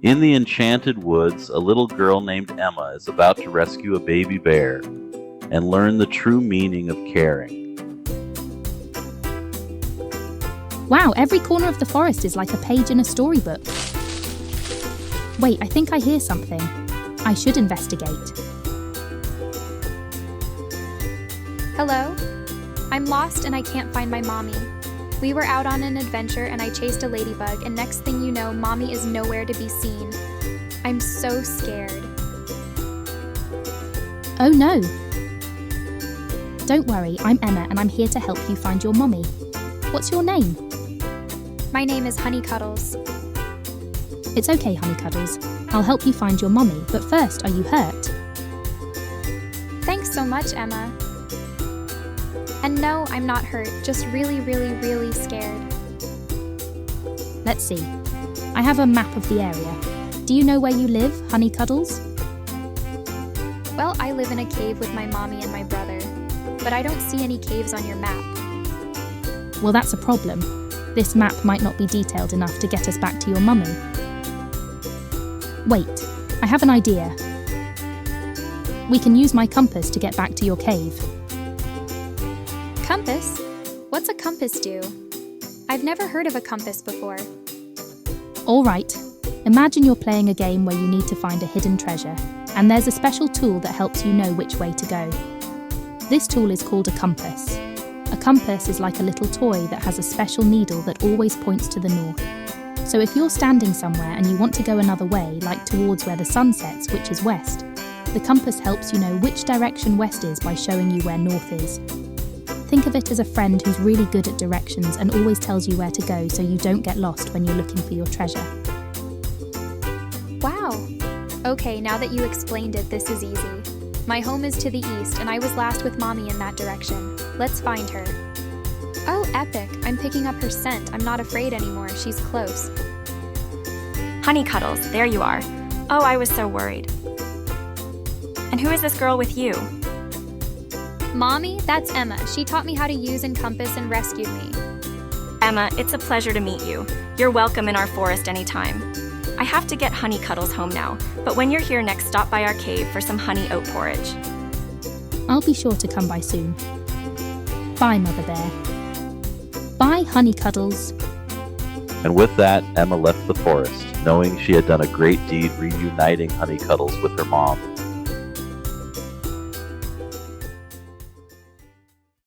In the enchanted woods, a little girl named Emma is about to rescue a baby bear and learn the true meaning of caring. Wow, every corner of the forest is like a page in a storybook. Wait, I think I hear something. I should investigate. Hello? I'm lost and I can't find my mommy. We were out on an adventure and I chased a ladybug, and next thing you know, mommy is nowhere to be seen. I'm so scared. Oh no! Don't worry, I'm Emma and I'm here to help you find your mommy. What's your name? My name is Honeycuddles. It's okay, Honeycuddles. I'll help you find your mommy, but first, are you hurt? Thanks so much, Emma. And no, I'm not hurt, just really, really, really scared. Let's see. I have a map of the area. Do you know where you live, Honeycuddles? Well, I live in a cave with my mommy and my brother, but I don't see any caves on your map. Well, that's a problem. This map might not be detailed enough to get us back to your mummy. Wait, I have an idea. We can use my compass to get back to your cave. Compass? What's a compass do? I've never heard of a compass before. All right. Imagine you're playing a game where you need to find a hidden treasure, and there's a special tool that helps you know which way to go. This tool is called a compass. A compass is like a little toy that has a special needle that always points to the north. So if you're standing somewhere and you want to go another way, like towards where the sun sets, which is west, the compass helps you know which direction west is by showing you where north is. Think of it as a friend who's really good at directions and always tells you where to go so you don't get lost when you're looking for your treasure. Wow! Okay, now that you explained it, this is easy. My home is to the east and I was last with mommy in that direction. Let's find her. Oh, epic! I'm picking up her scent. I'm not afraid anymore. She's close. Honeycuddles, there you are. Oh, I was so worried. And who is this girl with you? Mommy, that's Emma. She taught me how to use a compass and rescued me. Emma, it's a pleasure to meet you. You're welcome in our forest anytime. I have to get Honeycuddles home now, but when you're here next, stop by our cave for some honey oat porridge. I'll be sure to come by soon. Bye, Mother Bear. Bye, Honeycuddles. And with that, Emma left the forest, knowing she had done a great deed reuniting Honeycuddles with her mom.